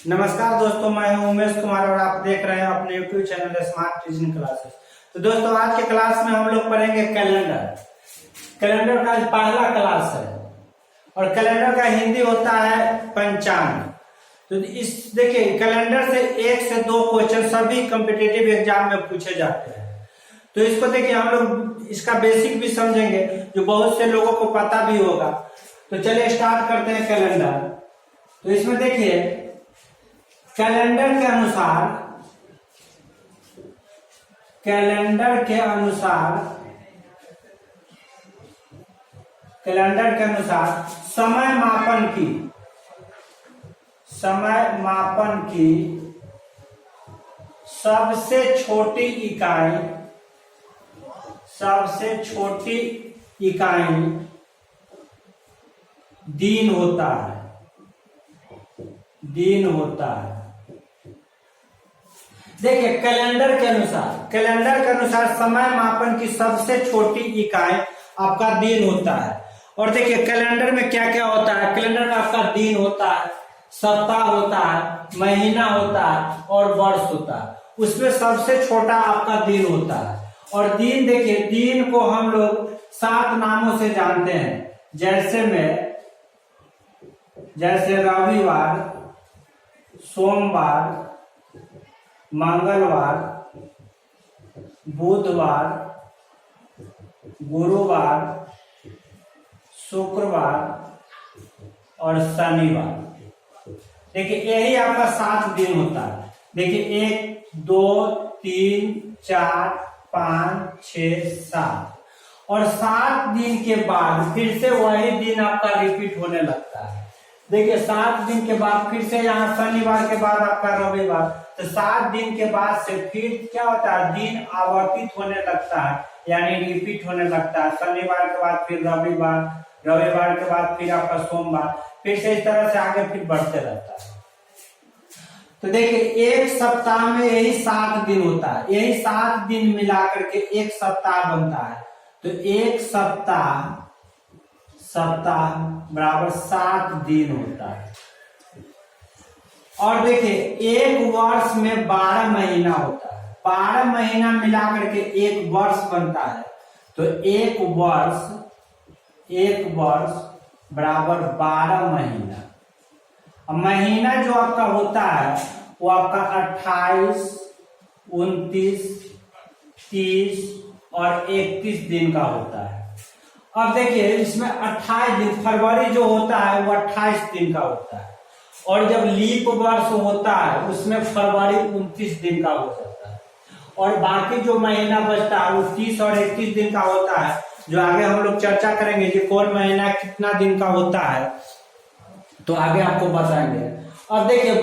नमस्कार दोस्तों, मैं हूं उमेश कुमार और आप देख रहे हैं अपने YouTube channel smart teaching classes. तो दोस्तों, आज के क्लास में हम लोग पढ़ेंगे कैलेंडर। कैलेंडर का पहला क्लास है और कैलेंडर का हिंदी होता है पंचांग। तो इस देखिए, कैलेंडर से 1 से 2 क्वेश्चन सभी कॉम्पिटिटिव एग्जाम में पूछे जाते हैं। तो इसको देखिए, हम लोग इसका बेसिक भी समझेंगे जो बहुत से लोगों को पता भी होगा। तो चलिए स्टार्ट करते हैं कैलेंडर। तो इसमें देखिए, कैलेंडर के अनुसार समय मापन की सबसे छोटी इकाई दिन होता है। देखिए, कैलेंडर के अनुसार समय मापन की सबसे छोटी इकाई आपका दिन होता है। और देखिए, कैलेंडर में क्या क्या होता है। कैलेंडर में आपका दिन होता है, सप्ताह होता है, महीना होता है और वर्ष होता है। उसमें सबसे छोटा आपका दिन होता है। और दिन देखिए, दिन को हम लोग 7 नामों से जानते हैं। जैसे रविवार, सोमवार, मंगलवार, बुधवार, गुरुवार, शुक्रवार और शनिवार। देखिए, यही आपका 7 दिन होता है। देखिए, 1 2 3 4 5 6 7 और 7 दिन के बाद फिर से वही दिन आपका रिपीट होने लगता है। देखिए, 7 दिन के बाद फिर से यहाँ शनिवार के बाद आपका रविवार, तो 7 दिन के बाद से फिर क्या होता है, दिन आवर्तित होने लगता है, यानी रिपीट होने लगता है। शनिवार के बाद फिर रविवार के बाद फिर आपका सोमवार, फिर से इस तरह से आगे फिर बढ़ते रहता है। तो देखिए, एक सप्ताह में यही 7 दिन होता है। यही 7 दिन मिलाकर के एक सप्ताह बनता है। तो एक सप्ताह बराबर 7 दिन होता है। और देखिए, एक वर्ष में 12 महीना होता है। 12 महीना मिलाकर के एक वर्ष बनता है। तो एक वर्ष बराबर 12 महीना। महीना जो आपका होता है वो आपका 28, 29, 30 और 31 दिन का होता है। अब देखिए, इसमें 28 दिन, फरवरी जो होता है वो 28 दिन का होता है। और जब लीप वर्ष होता है उसमें फरवरी 29 दिन का हो जाता है। और बाकी जो महीना बचता है वो 30 और 31 दिन का होता है, जो आगे हम लोग चर्चा करेंगे कि कौन महीना कितना दिन का होता है, तो आगे आपको बताएंगे। अब देखिए,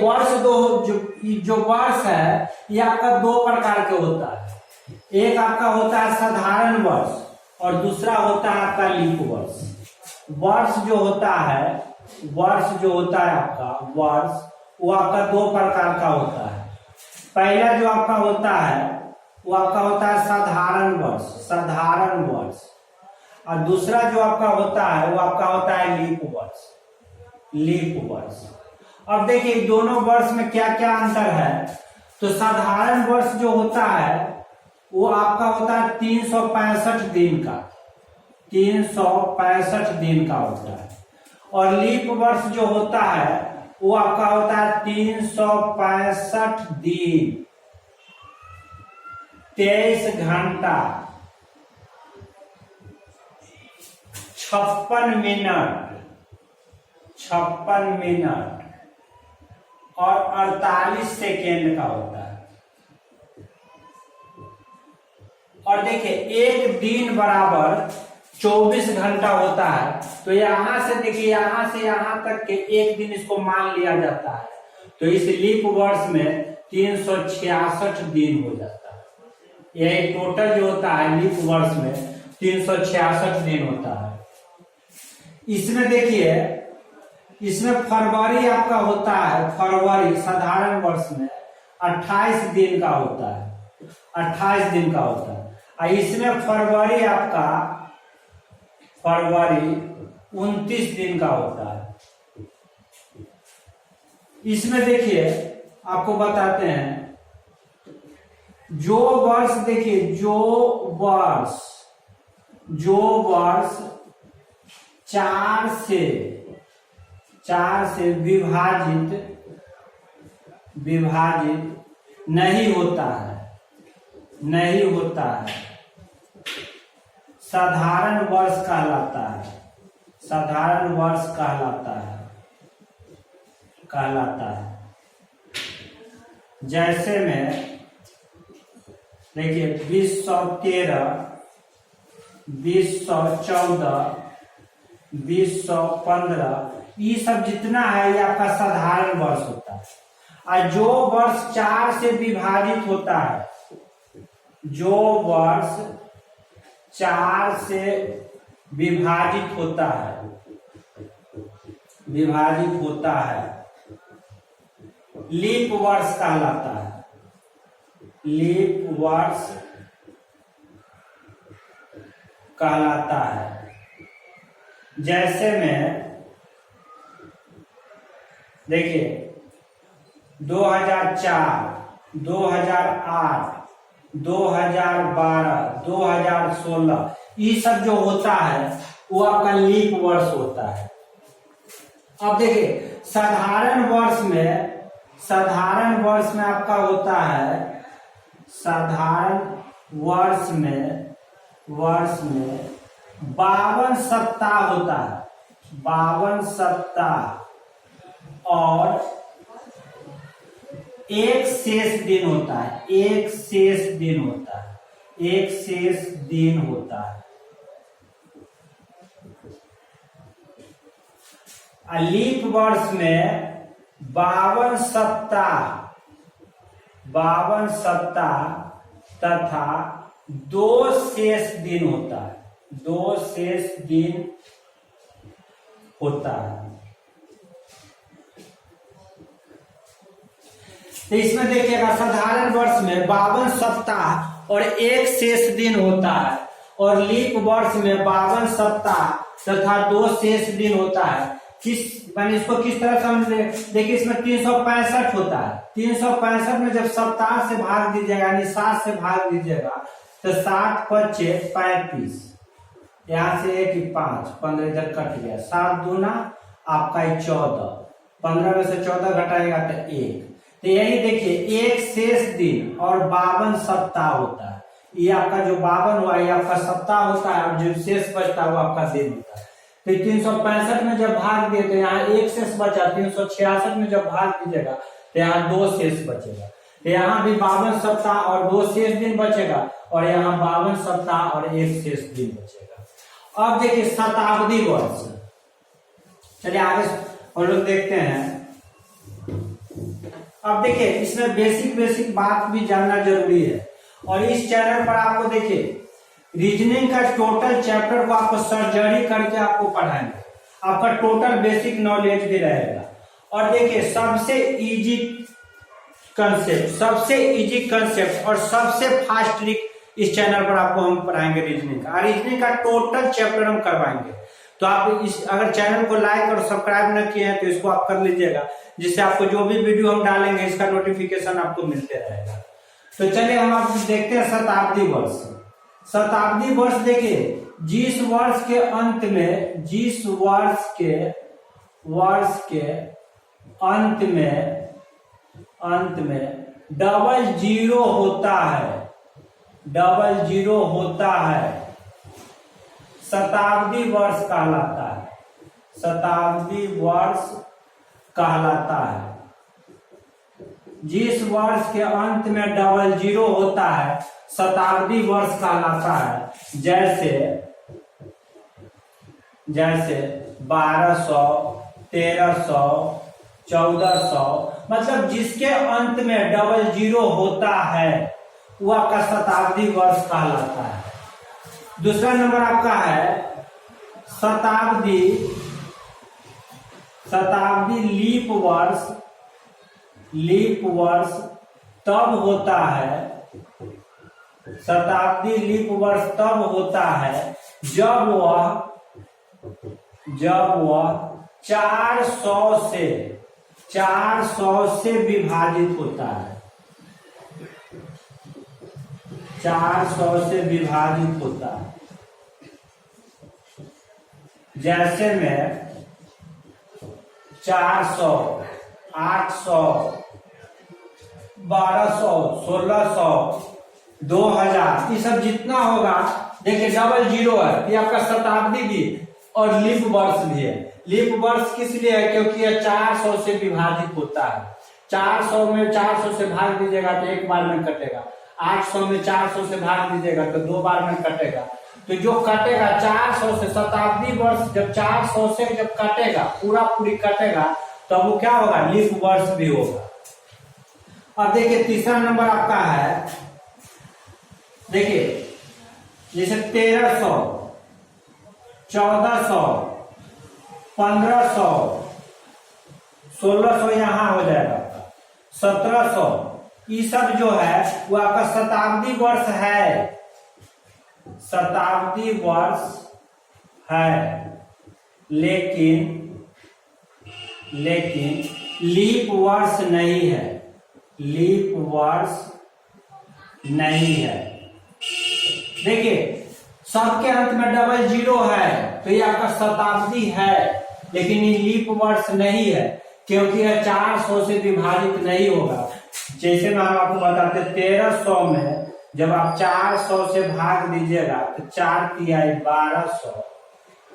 जो वर्ष है ये आपका 2 प्रकार के होता है। एक आपका होता है साधारण वर्ष और दूसरा होता है आपका लीप वर्ष। वर्ष जो होता है आपका वर्ष, वो आपका 2 प्रकार का होता है। पहला जो आपका होता है वो आपका होता है साधारण वर्ष, और दूसरा जो आपका होता है वो आपका होता है लीप वर्ष। अब देखिए, दोनों वर्ष में क्या क्या अंतर है। तो साधारण वर्ष जो होता है वो आपका होता है 365 दिन का होता है। और लीप वर्ष जो होता है वो आपका होता है 365 दिन, 23 घंटा, 56 मिनट और 48 सेकेंड का होता है। और देखिए, एक दिन बराबर 24 घंटा होता है। तो यहां से देखिए, यहां से यहां तक के एक दिन इसको मान लिया जाता है। तो इस लीप वर्ष में 366 दिन हो जाता है। यही टोटल जो होता है लीप वर्ष में 366 दिन होता है। इसमें देखिए, इसमें फरवरी आपका होता है, फरवरी साधारण वर्ष में 28 दिन का होता है। और इसमें फरवरी आपका 29 दिन का होता है। इसमें देखिए आपको बताते हैं, जो वर्ष देखिए, जो वर्ष चार से विभाजित नहीं होता है, साधारण वर्ष कहलाता है। जैसे में देखिए 2013, 2014, 2015, ये सब जितना है ये आपका साधारण वर्ष होता है। और जो वर्ष 4 से विभाजित होता है, जो वर्ष 4 से विभाजित होता है, लीप वर्ष कहलाता है। लीप वर्ष कहलाता है। जैसे में देखिए 2004, 2008, 2012, 2016, ये सब जो होता है वो आपका लीप वर्ष होता है। अब देखिए साधारण वर्ष में आपका होता है, साधारण वर्ष में 52 सप्ताह होता है, 52 सप्ताह और एक शेष दिन होता है, एक शेष दिन होता है। लीप वर्ष में 52 सप्ताह तथा 2 शेष दिन होता है, 2 शेष दिन होता है। तो इसमें देखिएगा साधारण वर्ष में 52 सप्ताह और एक शेष दिन होता है, और लीप वर्ष में 52 सप्ताह तथा 2 शेष दिन होता है। मैंने इसको किस तरह समझ ले, देखिए इसमें 365 होता है। 365 में जब सप्ताह से भाग दीजिएगा, यानी 7 से भाग दीजिएगा, तो 7 पच्चे 35, यहाँ से 1 5, 15 इधर कट गया, 7 दूना आपका 14, 15 में से 14 घटाएगा तो 1। तो यही देखिए एक शेष दिन और 52 सप्ताह होता है। ये आपका जो 52 हुआ ये आपका सप्ताह होता है, और जो शेष बचता है वो आपका दिन होता है। तो 365 में जब भाग दिए तो यहाँ एक शेष बचा, 366 में जब भाग दीजिएगा तो यहाँ 2 शेष बचेगा। तो यहाँ भी 52 सप्ताह और 2 शेष दिन बचेगा, और यहाँ 52 सप्ताह और 1 शेष दिन बचेगा। अब देखिए शताब्दी वर्ष, चलिए आगे हम लोग देखते हैं। अब देखिए इसमें बेसिक बात भी जानना जरूरी है, और इस चैनल पर आपको देखिए रीजनिंग का टोटल चैप्टर को आपको सर्जरी करके आपको पढ़ाएंगे, आपका टोटल बेसिक नॉलेज भी रहेगा। और देखिए सबसे इजी कंसेप्ट और सबसे फास्ट ट्रिक इस चैनल पर आपको हम पढ़ाएंगे रीजनिंग का। रीजनिंग का टोटल चैप्टर हम करवाएंगे, तो आप अगर चैनल को लाइक और सब्सक्राइब न किए हैं तो इसको आप कर लीजिएगा, जिससे आपको जो भी वीडियो हम डालेंगे इसका नोटिफिकेशन आपको मिलते रहेगा। तो चलिए हम आप देखते हैं शताब्दी वर्ष। शताब्दी वर्ष देखिए जिस वर्ष के अंत में डबल जीरो होता है, शताब्दी वर्ष कहलाता है। जिस वर्ष के अंत में डबल जीरो होता है शताब्दी वर्ष कहलाता है। जैसे 1200, 1300, 1400, मतलब जिसके अंत में डबल जीरो होता है वो आपका शताब्दी वर्ष कहलाता है। दूसरा नंबर आपका है शताब्दी लीप वर्ष तब होता है, शताब्दी लीप वर्ष तब होता है जब वह 400 400 से विभाजित होता है, 400 से विभाजित होता है। जैसे में 400, 800, 1200, 1600, 2000, ये सब जितना होगा, देखिए डबल जीरो है, ये आपका शताब्दी भी और लीप वर्ष भी है। लीप वर्ष किस लिए है? क्योंकि यह 400 से विभाजित होता है। 400 में 400 से भाग दीजिएगा तो एक बार में कटेगा, 800 में 400 से भाग दीजिएगा तो 2 बार में कटेगा। तो जो कटेगा 400 से, शताब्दी वर्ष जब 400 से जब कटेगा, पूरा पूरी कटेगा, तब वो क्या होगा? लीप वर्ष भी होगा। अब देखिए तीसरा नंबर आपका है, देखिए जैसे 1300, 1400, 1500, 1600 यहां हो जाएगा आपका, 1700, ये सब जो है वो आपका शताब्दी वर्ष है, शताब्दी वर्ष है। लेकिन लीप वर्ष नहीं है, लीप वर्ष नहीं है। देखिए सबके अंत में डबल जीरो है, तो ये आपका शताब्दी है, लेकिन ये लीप वर्ष नहीं है, क्योंकि यह 400 से विभाजित नहीं होगा। जैसे मैं आपको बताते, 1300 में जब आप 400 से भाग दीजिएगा तो 4 तिया 1200,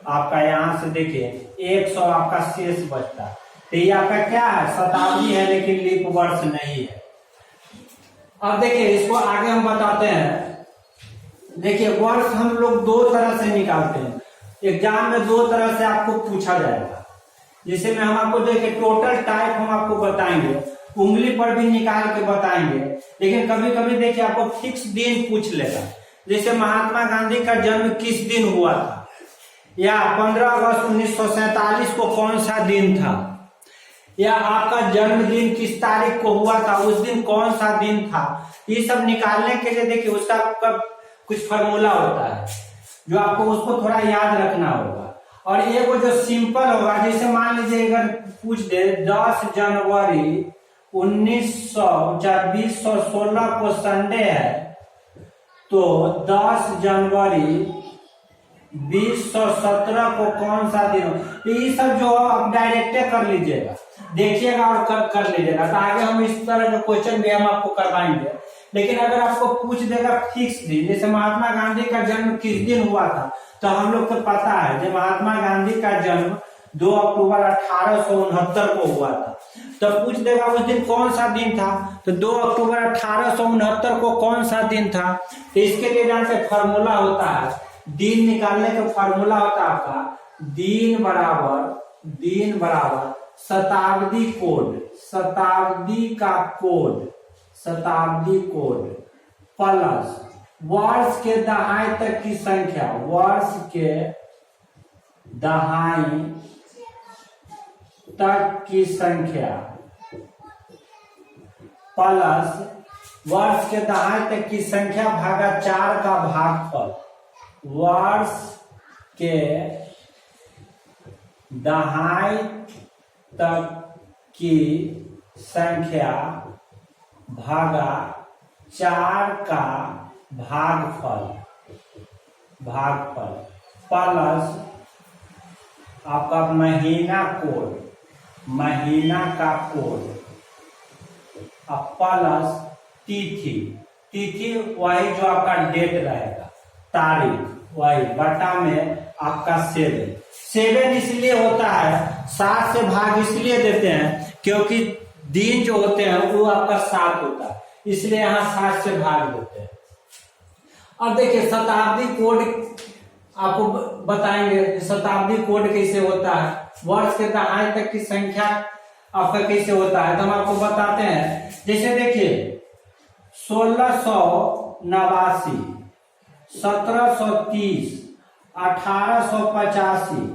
आपका यहां से देखिए 100 आपका शेष बचता है। तो ये आपका क्या है? शताब्दी है, लेकिन लीप वर्ष नहीं है। अब देखिए इसको आगे हम बताते हैं। देखिए वर्ष हम लोग 2 तरह से निकालते हैं, एग्जाम में 2 तरह से आपको पूछा जाएगा। जैसे में हम आपको देखिए टोटल टाइप हम आपको बताएंगे, उंगली पर भी निकाल के बताएंगे, लेकिन कभी कभी देखिए आपको फिक्स दिन पूछ लेगा। जैसे महात्मा गांधी का जन्म किस दिन हुआ था, या 15 अगस्त 1947 को कौन सा दिन था, या आपका जन्मदिन किस तारीख को हुआ था, उस दिन कौन सा दिन था। ये सब निकालने के लिए देखिए उसका कुछ फॉर्मूला होता है, जो आपको उसको थोड़ा याद रखना होगा। और एक वो जो सिंपल होगा, जैसे मान लीजिए अगर पूछ दे 10 जनवरी 2016 को संडे है, तो 10 जनवरी 2017 को कौन सा दिन हो, तो ये सब जो आप डायरेक्ट कर लीजिएगा, देखिएगा और कर लीजिएगा। तो आगे हम इस तरह का क्वेश्चन भी हम आपको करवाएंगे। लेकिन अगर आपको पूछ देगा फिक्स दिन, जैसे महात्मा गांधी का जन्म किस दिन हुआ था, तो हम लोग को पता है जब महात्मा गांधी का जन्म 2 अक्टूबर 1869 को हुआ था, तो पूछ देगा उस दिन कौन सा दिन था, तो 2 अक्टूबर 1869 को कौन सा दिन था। तो इसके लिए जानते फॉर्मूला होता है, दिन निकालने का फॉर्मूला होता है आपका दिन बराबर शताब्दी कोड, शताब्दी कोड प्लस वर्ष के दहाई तक की संख्या, वर्ष के दहाई तक की संख्या प्लस वर्ष के दहाई तक की संख्या भागा 4 का भागफल, वर्ष के दहाई तक की संख्या भागा 4 का भागफल प्लस आपका महीना का कोड प्लस तिथि वही जो आपका डेट रहेगा, तारीख वही बटा में आपका 7 इसलिए होता है, 7 से भाग इसलिए देते हैं क्योंकि दिन जो होते हैं वो आपका 7 होता है, इसलिए यहाँ 7 से भाग देते हैं। अब देखिए शताब्दी कोड आपको बताएंगे, शताब्दी कोड कैसे होता है, वर्ष के दहाई तक की संख्या आपका कैसे होता है, तो हम आपको बताते हैं। जैसे देखिए 1689, 1730, 1885,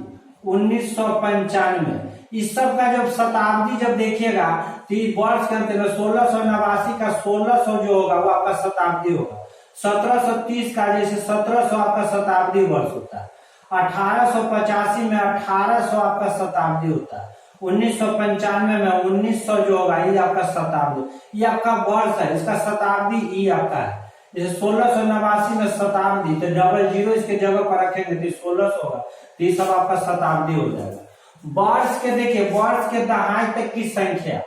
1995, इस सब का जब शताब्दी जब देखिएगा तो वर्ष के अंत में 1689 का 1600 जो होगा वो आपका शताब्दी होगा, 1730 का जैसे 1700 आपका शताब्दी वर्ष होता है, 1885 में 1800 आपका शताब्दी होता है, 1995 में 1900 जो होगा ये आपका शताब्दी, ये आपका वर्ष है, इसका शताब्दी ई आपका है। जैसे 1689 में शताब्दी, तो डबल जीरो इसके जगह पर रखेंगे तो 1600 होगा, तो ये सब आपका शताब्दी हो जाएगा। वर्ष के देखिए, वर्ष के दहाई तक की संख्या,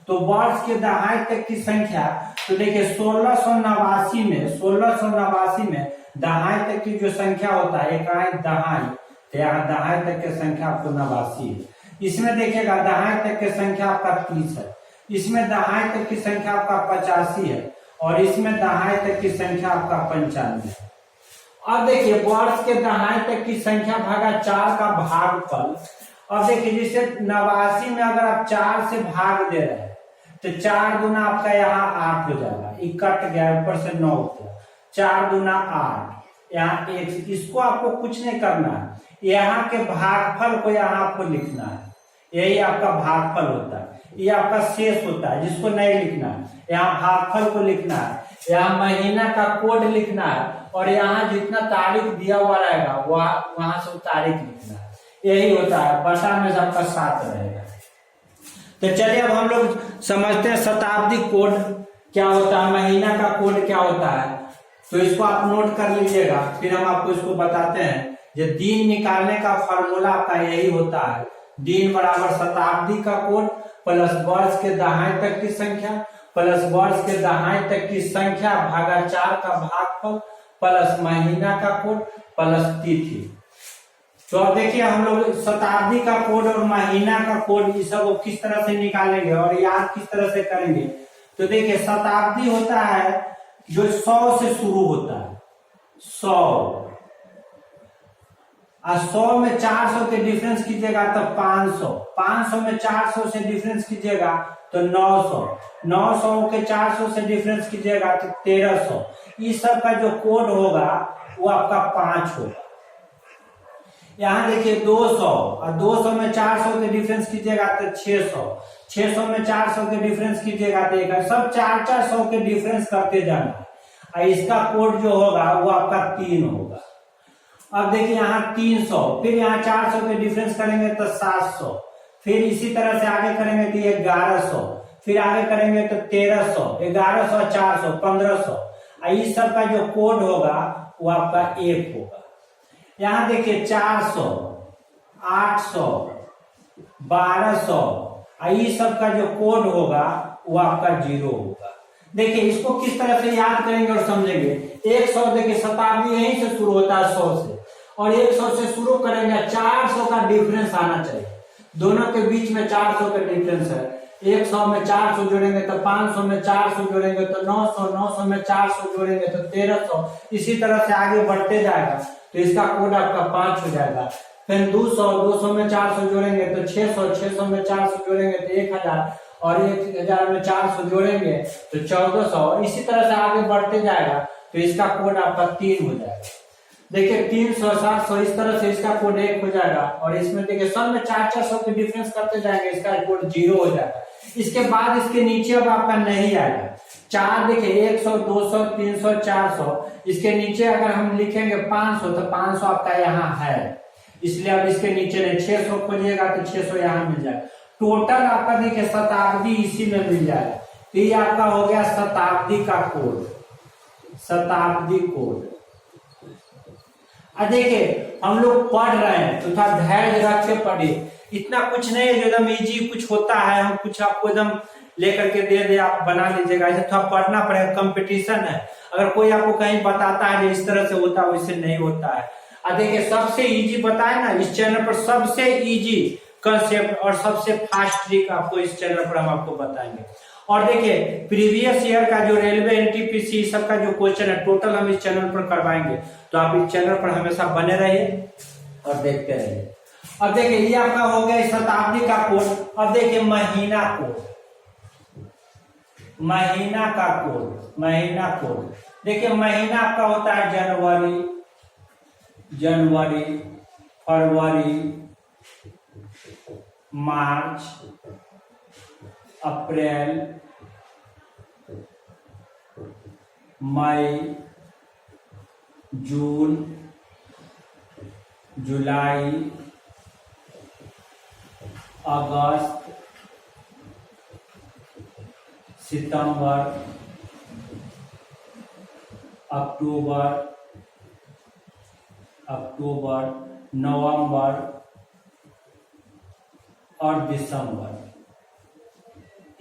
तो वर्ष के दहाई तक की संख्या, तो देखिए 1689 में दहाई तक की जो संख्या होता है, इकाई दहाई, तो यहाँ दहाई तक की संख्या आपको 89 है। इसमें देखिएगा दहाई तक की संख्या आपका 30 है, इसमें दहाई तक की संख्या आपका 85 है, और इसमें दहाई तक की संख्या आपका 95 है। अब देखिए वर्ष के दहाई तक की संख्या भागा 4 का भागफल। अब देखिए जैसे 89 में अगर आप 4 से भाग दे रहे हैं तो 4 दूना आपका यहाँ 8 हो जाएगा, ये कट गया, ऊपर से 9 होता है, 4 दूना 8, यहाँ 1, इसको आपको कुछ नहीं करना है, यहाँ के भागफल को यहाँ आपको लिखना है, यही आपका भागफल होता है, ये आपका शेष होता है जिसको नहीं लिखना है, यहाँ भागफल को लिखना है, यहाँ महीना का कोड लिखना है, और यहाँ जितना तारीख दिया हुआ रहेगा वहां से तारीख लिखना है, यही होता है, बटा में आपका 7 रहेगा। तो चलिए अब हम लोग समझते हैं शताब्दी कोड क्या होता है, महीना का कोड क्या होता है, तो इसको आप नोट कर लीजिएगा, फिर हम आपको इसको बताते हैं। जो दिन निकालने का फॉर्मूला आपका यही होता है, दिन बराबर शताब्दी का कोड प्लस वर्ष के दहाई तक की संख्या प्लस वर्ष के दहाई तक की संख्या भागा 4 का भागफल प्लस महीना का कोड प्लस तिथि। तो अब देखिए हम लोग शताब्दी का कोड और महीना का कोड ये सब किस तरह से निकालेंगे और याद किस तरह से करेंगे। तो देखिए शताब्दी होता है जो 100 से शुरू होता है, 100, और 100 में 400 के डिफरेंस कीजिएगा तो 500, 500 में 400 से डिफरेंस कीजिएगा तो 900, 900 के 400 से डिफरेंस कीजिएगा तो 1300। इस सब का जो कोड होगा वो आपका 5 होगा। यहाँ देखिए 200, और 200 में 400 के डिफरेंस कीजिएगा तो 600, 600 में 400 के डिफरेंस कीजिएगा तो 1, सब 400 के डिफरेंस करते जाना, और इसका कोड जो होगा वो आपका 3 होगा। अब देखिए यहाँ 300, फिर यहाँ 400 के डिफरेंस करेंगे तो 700, फिर इसी तरह से आगे करेंगे तो 1100, फिर आगे करेंगे तो 1300, 1100, 400, 1500, और इस सब का जो कोड होगा वो आपका 1 होगा। यहाँ देखिए 400, 800, 1200, और इस सब का जो कोड होगा वो आपका 0 होगा। देखिए इसको किस तरह से याद करेंगे और समझेंगे। 100 देखिए शताब्दी यहीं से शुरू होता है 100 से, और 100 से शुरू करेंगे, 400 का डिफरेंस आना चाहिए, दोनों के बीच में 400 का डिफरेंस है। 100 में 400 जोड़ेंगे तो 500 में 400 जोड़ेंगे तो 900, 900 में 400 जोड़ेंगे तो 1300, इसी तरह से आगे बढ़ते जाएगा, तो इसका कोड आपका 5 हो जाएगा। फिर 200, 200 में 400 जोड़ेंगे तो 600, 600 में 400 जोड़ेंगे तो 1000, और 1000 में 400 जोड़ेंगे तो 1400, इसी तरह से आगे बढ़ते जाएगा, तो इसका कोड आपका 3 हो जाएगा। देखिए 300, 700, इस तरह से इसका कोड 1 हो जाएगा, और इसमें देखिए सब में 400 के डिफरेंस करते जाएंगे, इसका कोड 0 हो जाएगा। इसके बाद इसके नीचे अब आपका नहीं आएगा। 4 देखिए 100, 200, 300, 400, इसके नीचे अगर हम लिखेंगे 500 तो 500 आपका यहाँ है, इसलिए अब इसके नीचे नहीं। 600 खोजिएगा तो 600 यहाँ मिल जाएगा। टोटल आपका देखिए शताब्दी इसी में मिल जाएगा, तो ये आपका हो गया शताब्दी का कोड, शताब्दी कोड। अब देखिए हम लोग पढ़ रहे हैं तो थोड़ा धैर्य रख के पढ़िए, इतना कुछ नहीं है जो एकदम इजी कुछ होता है हम कुछ आपको एकदम लेकर के दे आप बना लीजिएगा, ऐसे थोड़ा पढ़ना पड़ेगा, कंपटीशन है। अगर कोई आपको कहीं बताता है जो इस तरह से होता है वैसे नहीं होता है। अब देखिए सबसे इजी बताए ना इस चैनल पर, सबसे इजी कंसेप्ट और सबसे फास्ट ट्रिक आपको इस चैनल पर हम आपको बताएंगे। और देखिए प्रीवियस ईयर का जो रेलवे एनटीपीसी सबका जो क्वेश्चन है टोटल हम इस चैनल पर करवाएंगे, तो आप इस चैनल पर हमेशा बने रहिए और देखते रहिए। अब देखिए ये आपका हो गया शताब्दी का कोड। अब देखिए महीना कोड, महीना का कोड, महीना कोड। देखिए महीना आपका होता है जनवरी, जनवरी, फरवरी, मार्च, अप्रैल, मई, जून, जुलाई, अगस्त, सितंबर, अक्टूबर, नवंबर और दिसंबर।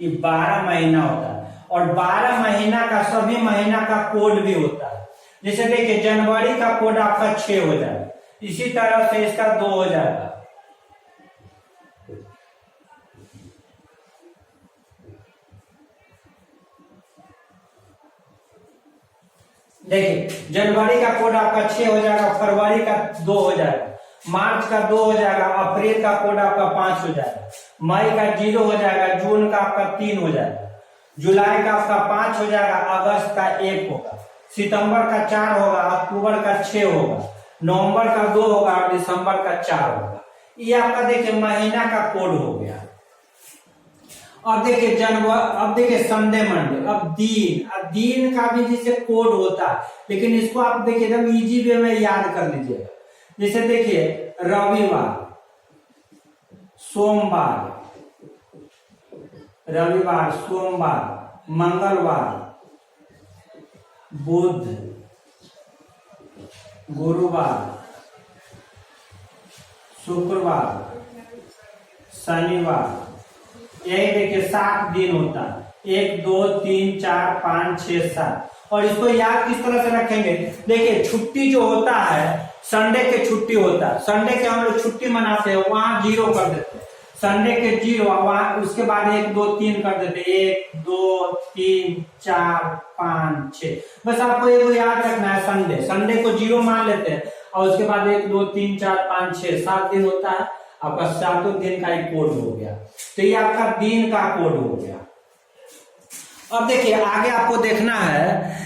ये 12 महीना होता है और 12 महीना का सभी महीना का कोड भी होता है। जैसे देखिए जनवरी का कोड आपका 6 हो जाएगा, इसी तरह से इसका 2 हो जाएगा। देखिए जनवरी का कोड आपका 6 हो जाएगा, फरवरी का 2 हो जाएगा, मार्च का 2 हो जाएगा, अप्रैल का कोड आपका 5 हो जाएगा, मई का 0 हो जाएगा, जून का आपका 3 हो जाएगा, जुलाई का आपका 5 हो जाएगा, अगस्त का 1 होगा, सितंबर का 4 होगा, अक्टूबर का 6 होगा, नवंबर का 2 होगा और दिसंबर का 4 होगा। ये आपका देखिए महीना का कोड हो गया। अब देखिए अब देखिए संडे मंडे, अब दिन का भी जैसे कोड होता है, लेकिन इसको आप देखिए एकदम इजी वे में याद कर लीजिएगा। जैसे देखिए रविवार, सोमवार, मंगलवार, बुध, गुरुवार, शुक्रवार, शनिवार। यही देखिए 7 दिन होता है, 1 2 3 4 5 6 7। और इसको याद किस तरह से रखेंगे, देखिए छुट्टी जो होता है संडे के छुट्टी होता है, संडे के हम लोग छुट्टी मनाते हैं, वहां 0 कर देते हैं, संडे के 0, वहां उसके बाद 1 2 3 कर देते, 1 2 3 4 5 6। बस आपको ये याद रखना है, संडे को 0 मान लेते हैं और उसके बाद 1 2 3 4 5 6 7 दिन होता है, आपका 7 दिन का एक कोड हो गया। तो ये आपका दिन का कोड हो गया। अब देखिए आगे आपको देखना है,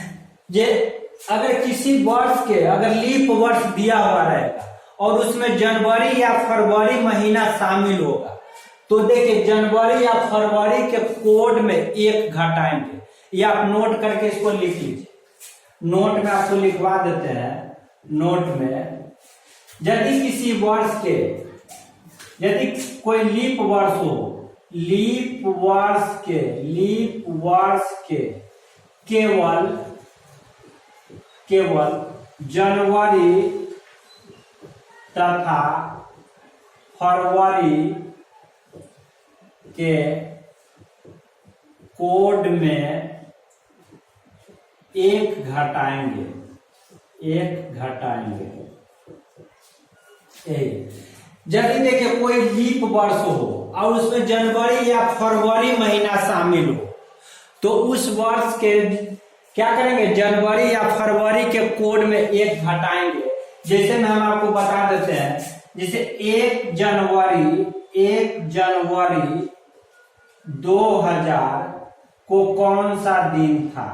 जे अगर किसी वर्ष के अगर लीप वर्ष दिया हुआ रहेगा और उसमें जनवरी या फरवरी महीना शामिल होगा, तो देखिए जनवरी या फरवरी के कोड में 1 घटाएंगे। ये आप नोट करके इसको लिख लीजिए, नोट में आपको लिखवा देते हैं। नोट में यदि किसी वर्ष के, यदि कोई लीप वर्ष हो, लीप वर्ष के केवल जनवरी तथा फरवरी के कोड में 1 घटाएंगे। यदि देखिए कोई लीप वर्ष हो और उसमें जनवरी या फरवरी महीना शामिल हो, तो उस वर्ष के क्या करेंगे, जनवरी या फरवरी के कोड में 1 घटाएंगे। जैसे में हम आपको बता देते हैं, जैसे 1 जनवरी 2000 को कौन सा दिन था।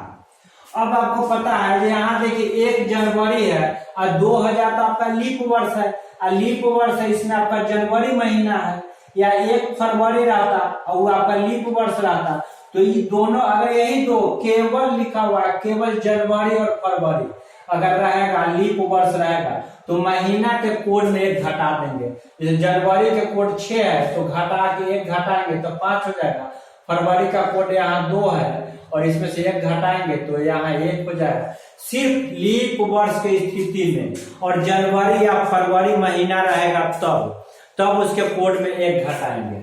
अब आपको पता है यहाँ देखिए 1 जनवरी है और 2000 तो आपका लीप वर्ष है, और लीप वर्ष है, इसमें आपका जनवरी महीना है, या 1 फरवरी रहता और वो आपका लीप वर्ष रहता। तो ये दोनों अगर यही दो केवल लिखा हुआ है, केवल जनवरी और फरवरी अगर रहेगा, लीप वर्ष रहेगा, तो महीना के कोड में 1 घटा देंगे। जैसे जनवरी के कोड 6 है तो घटा के 1 घटाएंगे तो 5 हो जाएगा। फरवरी का कोड यहाँ 2 है और इसमें से 1 घटाएंगे तो यहाँ 1 हो जाएगा। सिर्फ लीप वर्ष की स्थिति में और जनवरी या फरवरी महीना रहेगा तब उसके कोड में 1 घटाएंगे।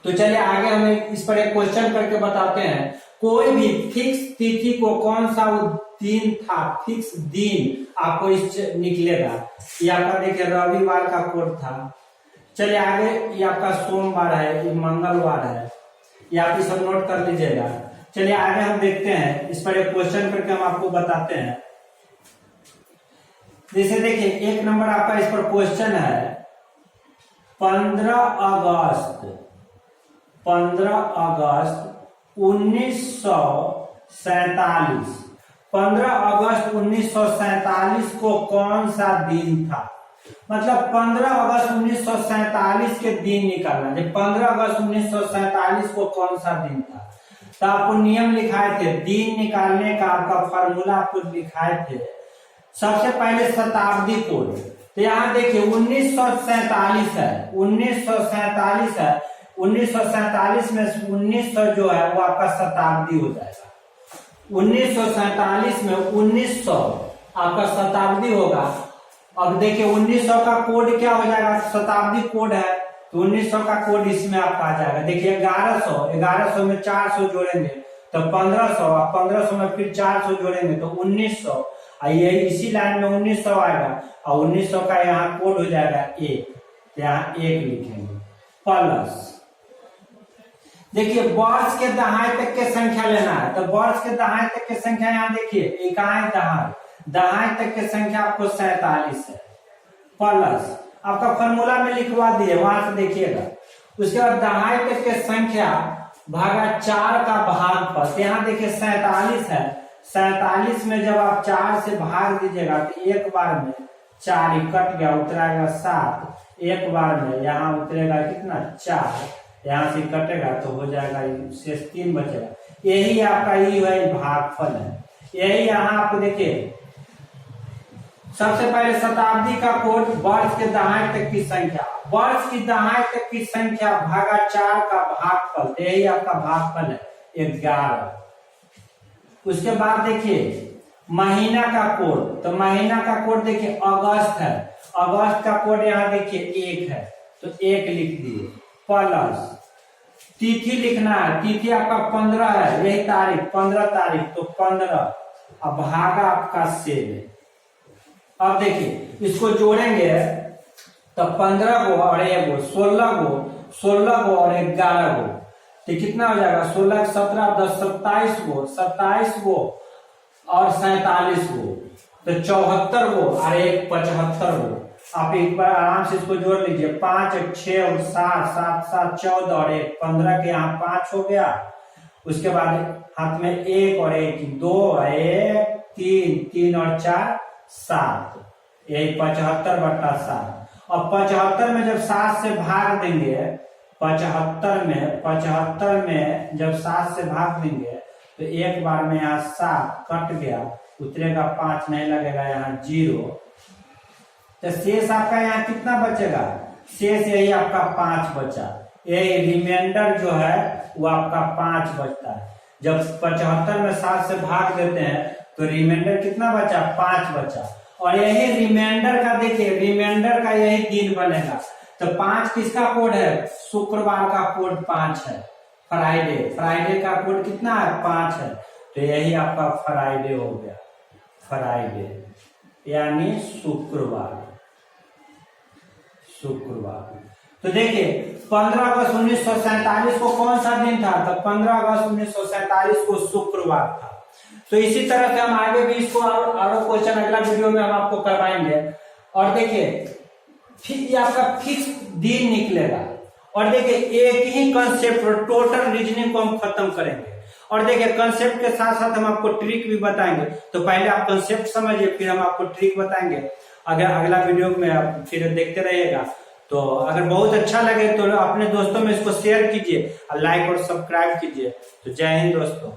तो चलिए आगे हम इस पर एक क्वेश्चन करके बताते हैं। कोई भी फिक्स तिथि को कौन सा दिन था, फिक्स दिन आपको इस निकलेगा। ये आपका देखिए रविवार का कोड था। चलिए आगे, ये आपका सोमवार है, ये मंगलवार है, ये आप ये सब नोट कर लीजिएगा। चलिए आगे हम देखते हैं, इस पर एक क्वेश्चन करके हम आपको बताते हैं। जैसे देखिए 1 नंबर आपका इस पर क्वेश्चन है, 15 अगस्त 1947, 15 अगस्त 1947 को कौन सा दिन था। मतलब 15 अगस्त 1947 के दिन निकालना है। 15 अगस्त 1947 को कौन सा दिन था, तो आपको नियम लिखाए थे, दिन निकालने का आपका फॉर्मूला आपको लिखाए थे। सबसे पहले शताब्दी कोड, तो यहाँ देखिए 1947 है, 1947 है। 1947 में 1900 जो है वो आपका शताब्दी हो जाएगा। 1947 में 1900 आपका शताब्दी होगा। अब देखिए 1900 का कोड क्या हो जाएगा, शताब्दी कोड है तो 1900 का कोड इसमें आपका आ जाएगा। देखिए 1100 में 400 जोड़ेंगे तो 1500, और 1500 में फिर 400 जोड़ेंगे तो 1900। ये इसी लाइन में 1900 आएगा और 1900 का यहाँ कोड हो जाएगा 1, यहाँ 1 लिखेंगे प्लस। देखिए वर्ष के दहाई तक के संख्या लेना है तो वर्ष के दहाई तक की संख्या यहाँ देखिए इकाई दहाई तक की संख्या आपको 47 है प्लस आपका फॉर्मूला में लिखवा दिए, वहां से देखिएगा। उसके बाद दहाई तक की संख्या भागा 4 का भागफल। यहाँ देखिए 47 है, 47 में जब आप 4 से भाग दीजिएगा तो एक बार में 4 कट गया, उतरेगा 7। एक बार में यहाँ उतरेगा कितना 4, यहाँ से कटेगा तो हो जाएगा शेष 3 बचेगा। यही आपका ये भागफल है। यही यहाँ आपको देखिए सबसे पहले शताब्दी का कोड, वर्ष के दहाई तक की संख्या, वर्ष की दहाई तक की संख्या भागा 4 का भागफल, यही आपका भागफल है 11। उसके बाद देखिए महीना का कोड, तो महीना का कोड देखिए अगस्त है, अगस्त का कोड यहाँ देखिए 1 है तो 1 लिख दिए प्लस तिथि लिखना है, तिथि आपका 15 है, यही तारीख 15 तारीख तो 15, अब भागा आपका 7। अब देखिए इसको जोड़ेंगे तो 15 गो और 1 गो 16 गो, 16 गो और 11 गो तो कितना हो जाएगा 16, 17, 10, 27 गो, 27 गो और 47 गो तो 74 गो और 1 75 गो। आप एक बार आराम से इसको जोड़ लीजिए, 5 6 और 7, 7 7 14 और 1 15 के यहाँ 5 हो गया। उसके बाद हाथ में 1 और 1 2 1 3 3 और 4 7, यही 75/7। अब 75 में जब 7 से भाग देंगे, 75 में जब 7 से भाग देंगे तो एक बार में यहाँ 7 कट गया, उतरेगा 5 नहीं लगेगा, यहाँ 0 तो शेष आपका यहाँ कितना बचेगा, शेष यही आपका 5 बचा। यही रिमाइंडर जो है वो आपका 5 बचता है। जब 75 में 7 से भाग देते हैं तो रिमाइंडर कितना बचा 5 बचा। और यही रिमाइंडर का देखिए, रिमाइंडर का यही दिन बनेगा तो 5 किसका कोड है, शुक्रवार का कोड 5 है, फ्राइडे का कोड कितना है 5 है तो यही आपका फ्राइडे हो गया, फ्राइडे यानी शुक्रवार। तो देखिए 15 अगस्त 1947 को कौन सा दिन था, तो 15 अगस्त 1947 को शुक्रवार था। तो इसी तरह से हम आगे भी इसको और क्वेश्चन अगला वीडियो में हम आपको करवाएंगे। और देखिए फिर ये आपका फिक्स दिन निकलेगा। और देखिए एक ही कंसेप्ट टोटल रीजनिंग को हम खत्म करेंगे। और देखिए कंसेप्ट के साथ साथ हम आपको ट्रिक भी बताएंगे। तो पहले आप कंसेप्ट समझिए, फिर हम आपको ट्रिक बताएंगे। अगर अगला वीडियो में आप फिर देखते रहिएगा। तो अगर बहुत अच्छा लगे तो अपने दोस्तों में इसको शेयर कीजिए, लाइक और सब्सक्राइब कीजिए। तो जय हिंद दोस्तों।